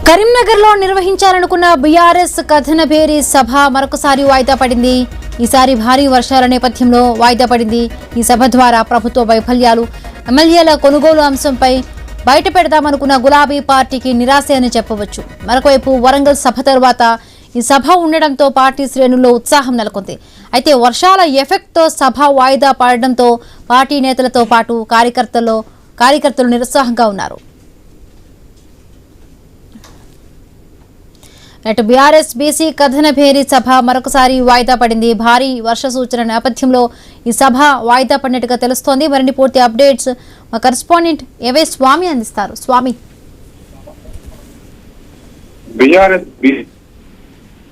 కరీంనగర్లో నిర్వహించాలనుకున్న బీఆర్ఎస్ కథనబేరి సభ మరొకసారి వాయిదా పడింది. ఈసారి భారీ వర్షాల నేపథ్యంలో వాయిదా పడింది. ఈ సభ ద్వారా ప్రభుత్వ వైఫల్యాలు, ఎమ్మెల్యేల కొనుగోలు అంశంపై బయట పెడదామనుకున్న గులాబీ పార్టీకి నిరాశ అని చెప్పవచ్చు. మరొకవైపు వరంగల్ సభ తర్వాత ఈ సభ ఉండడంతో పార్టీ శ్రేణుల్లో ఉత్సాహం నెలకొంది. అయితే వర్షాల ఎఫెక్ట్తో సభ వాయిదా పడడంతో పార్టీ నేతలతో పాటు కార్యకర్తలు నిరుత్సాహంగా ఉన్నారు. అటు బీఆర్ఎస్ బీసీ కథనబేరి సభ మరొకసారి వాయిదా పడింది. భారీ వర్ష సూచన నేపథ్యంలో ఈ సభ వాయిదా పడినట్టుగా తెలుస్తోంది. మరిన్ని పూర్తి అప్డేట్స్ మా కరెస్పాండెంట్ ఏవే స్వామి అందిస్తారు. స్వామి, బీఆర్ఎస్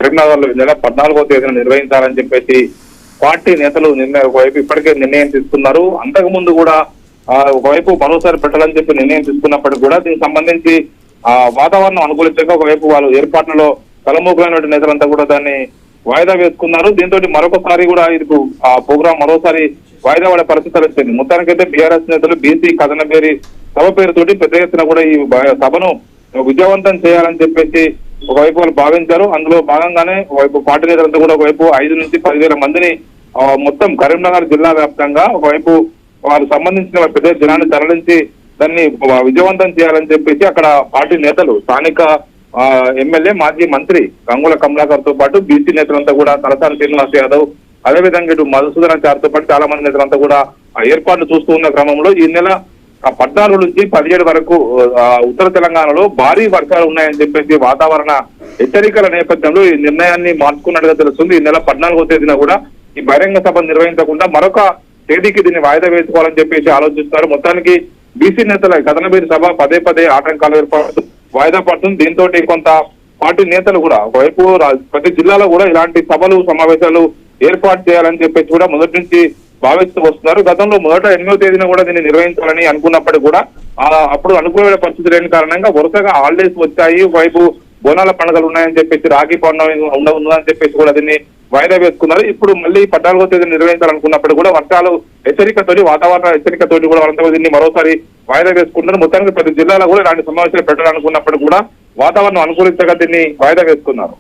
కరీంనగర్లో 14వ తేదీన నిర్వహించాలని చెప్పేసి పార్టీ నేతలు ఒకవైపు ఇప్పటికే నిర్ణయం తీసుకున్నారు. అంతకు ముందు కూడా ఒకవైపు మరోసారి పెట్టాలని చెప్పి నిర్ణయం తీసుకున్నప్పటికీ కూడా దీనికి సంబంధించి వాతావరణం అనుకూలించక ఒకవైపు వాళ్ళు ఏర్పాట్లలో తలమూకులైన నేతలంతా కూడా దాన్ని వాయిదా వేసుకున్నారు. దీంతో మరొకసారి కూడా ఇది ఆ ప్రోగ్రాం మరోసారి వాయిదా పడే పరిస్థితులు వచ్చింది. మొత్తానికైతే బీఆర్ఎస్ నేతలు బీసీ కథనబేరి సభ పేరుతోటి పెద్ద ఎత్తున కూడా ఈ సభను విజయవంతం చేయాలని చెప్పేసి ఒకవైపు వాళ్ళు భావించారు. అందులో భాగంగానే ఒకవైపు పార్టీ నేతలంతా కూడా ఒకవైపు 5 నుంచి 10,000 మందిని మొత్తం కరీంనగర్ జిల్లా వ్యాప్తంగా ఒకవైపు వారు సంబంధించిన పెద్ద జనాన్ని తరలించి దాన్ని విజయవంతం చేయాలని చెప్పేసి అక్కడ పార్టీ నేతలు, స్థానిక ఎమ్మెల్యే, మాజీ మంత్రి గంగుల కమలాకర్ తో పాటు బీసీ నేతలంతా కూడా తలసాని శ్రీనివాస్ యాదవ్, అదేవిధంగా ఇటు మధుసూదనాచారితో పాటు చాలా మంది నేతలంతా కూడా ఏర్పాట్లు చూస్తూ ఉన్న క్రమంలో ఈ నెల 14 నుంచి 17 వరకు ఉత్తర తెలంగాణలో భారీ వర్షాలు ఉన్నాయని చెప్పేసి వాతావరణ హెచ్చరికల నేపథ్యంలో ఈ నిర్ణయాన్ని మార్చుకున్నట్టుగా తెలుస్తుంది. ఈ నెల 14వ తేదీన కూడా ఈ బహిరంగ సభ నిర్వహించకుండా మరొక తేదీకి దీన్ని వాయిదా వేసుకోవాలని చెప్పేసి ఆలోచిస్తున్నారు. మొత్తానికి బీసీ నేతల కథనబేరి సభ పదే ఆటంకాలు ఏర్పడుతూ వాయిదా పడుతుంది. దీంతో కొంత పార్టీ నేతలు కూడా ఒకవైపు ప్రతి జిల్లాలో కూడా ఇలాంటి సభలు, సమావేశాలు ఏర్పాటు చేయాలని చెప్పేసి కూడా మొదటి నుంచి భావిస్తూ వస్తున్నారు. గతంలో మొదట 8వ తేదీన కూడా దీన్ని నిర్వహించాలని అనుకున్నప్పటికీ కూడా అప్పుడు అనుకూలమైన పరిస్థితి లేని కారణంగా వరుసగా హాలిడేస్ వచ్చాయి. ఒకవైపు బోనాల పండుగలు ఉన్నాయని చెప్పేసి, రాఖీ పండుగ ఉందని చెప్పేసి కూడా దీన్ని వాయిదా వేసుకున్నారు. ఇప్పుడు మళ్ళీ 14వ తేదీ నిర్వహించాలనుకున్నప్పుడు కూడా వర్షాలు హెచ్చరికతోటి, వాతావరణ హెచ్చరికతోటి కూడా వాళ్ళంతా దీన్ని మరోసారి వాయిదా వేసుకుంటున్నారు. మొత్తానికి ప్రతి జిల్లాలో కూడా ఇలాంటి సమావేశాలు పెట్టాలనుకున్నప్పుడు కూడా వాతావరణం అనుకూలించగా దీన్ని వాయిదా వేసుకున్నారు.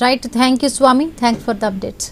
రైట్, థ్యాంక్ యూ స్వామి, థ్యాంక్స్ ఫర్ ద అప్డేట్స్.